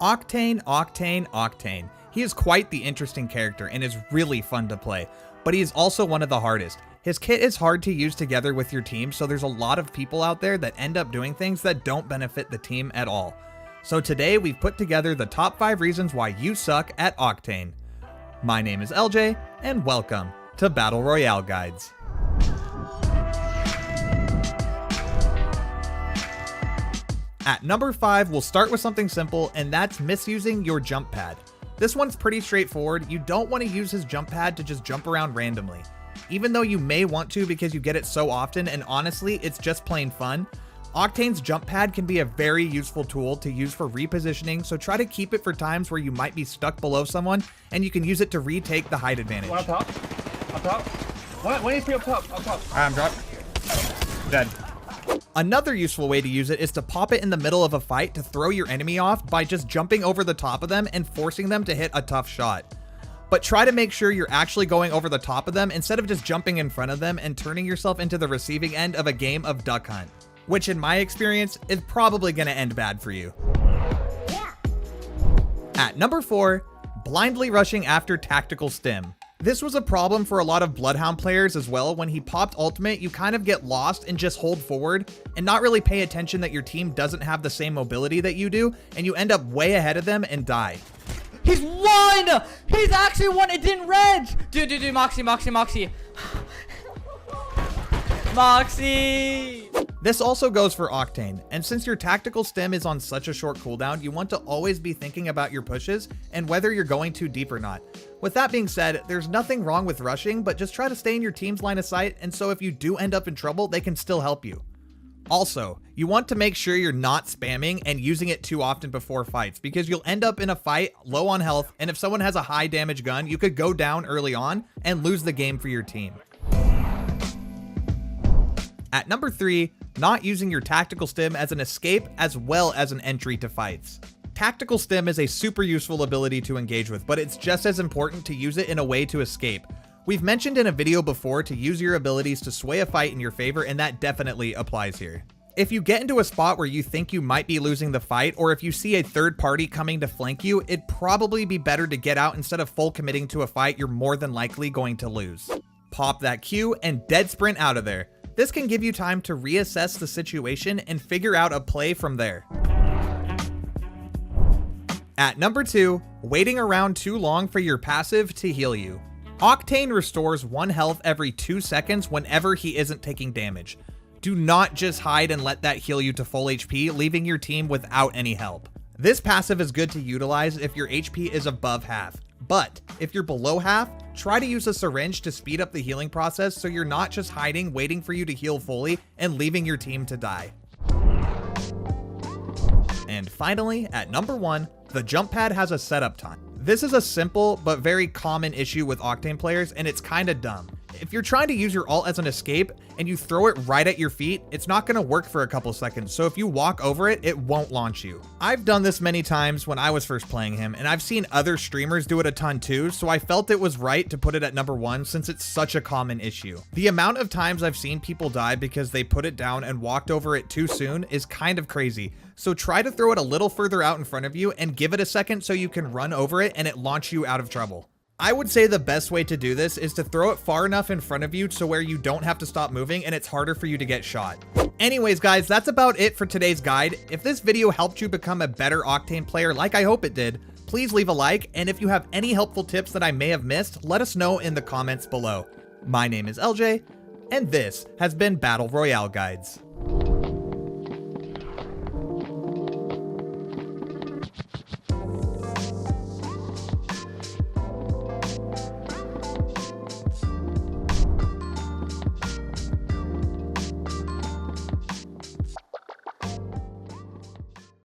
Octane, Octane, Octane. He is quite the interesting character and is really fun to play, but he is also one of the hardest. His kit is hard to use together with your team, so there's a lot of people out there that end up doing things that don't benefit the team at all. So today we've put together the top 5 reasons why you suck at Octane. My name is LJ, and welcome to Battle Royale Guides. At number 5, we'll start with something simple, and that's misusing your jump pad. This one's pretty straightforward. You don't want to use his jump pad to just jump around randomly. Even though you may want to because you get it so often, and honestly, it's just plain fun, Octane's jump pad can be a very useful tool to use for repositioning, so try to keep it for times where you might be stuck below someone, and you can use it to retake the height advantage. One up top. Up top. One HP up top. Up top. I'm dropped. Dead. Another useful way to use it is to pop it in the middle of a fight to throw your enemy off by just jumping over the top of them and forcing them to hit a tough shot. But try to make sure you're actually going over the top of them instead of just jumping in front of them and turning yourself into the receiving end of a game of duck hunt, which in my experience is probably going to end bad for you. At number 4, blindly rushing after tactical stim. This was a problem for a lot of Bloodhound players as well. When he popped ultimate, you kind of get lost and just hold forward and not really pay attention that your team doesn't have the same mobility that you do, and you end up way ahead of them and die. He's won! He's actually won! It didn't reg! Dude, Moxie. Moxie! This also goes for Octane, and since your tactical stim is on such a short cooldown, you want to always be thinking about your pushes and whether you're going too deep or not. With that being said, there's nothing wrong with rushing, but just try to stay in your team's line of sight, and so if you do end up in trouble, they can still help you. Also, you want to make sure you're not spamming and using it too often before fights, because you'll end up in a fight low on health, and if someone has a high damage gun, you could go down early on and lose the game for your team. At number 3, not using your tactical stim as an escape as well as an entry to fights. Tactical stim is a super useful ability to engage with, but it's just as important to use it in a way to escape. We've mentioned in a video before to use your abilities to sway a fight in your favor, and that definitely applies here. If you get into a spot where you think you might be losing the fight, or if you see a third party coming to flank you, it'd probably be better to get out instead of full committing to a fight you're more than likely going to lose. Pop that Q and dead sprint out of there. This can give you time to reassess the situation and figure out a play from there. At number 2, waiting around too long for your passive to heal you. Octane restores 1 health every 2 seconds whenever he isn't taking damage. Do not just hide and let that heal you to full HP, leaving your team without any help. This passive is good to utilize if your HP is above half, but if you're below half, try to use a syringe to speed up the healing process so you're not just hiding waiting for you to heal fully and leaving your team to die. And finally, at number 1, the jump pad has a setup time. This is a simple but very common issue with Octane players, and it's kinda dumb. If you're trying to use your ult as an escape and you throw it right at your feet, it's not gonna work for a couple seconds, so if you walk over it, it won't launch you. I've done this many times when I was first playing him, and I've seen other streamers do it a ton too, so I felt it was right to put it at number 1 since it's such a common issue. The amount of times I've seen people die because they put it down and walked over it too soon is kind of crazy, so try to throw it a little further out in front of you and give it a second so you can run over it and it launch you out of trouble. I would say the best way to do this is to throw it far enough in front of you to where you don't have to stop moving and it's harder for you to get shot. Anyways guys, that's about it for today's guide. If this video helped you become a better Octane player like I hope it did, please leave a like, and if you have any helpful tips that I may have missed, let us know in the comments below. My name is LJ, and this has been Battle Royale Guides.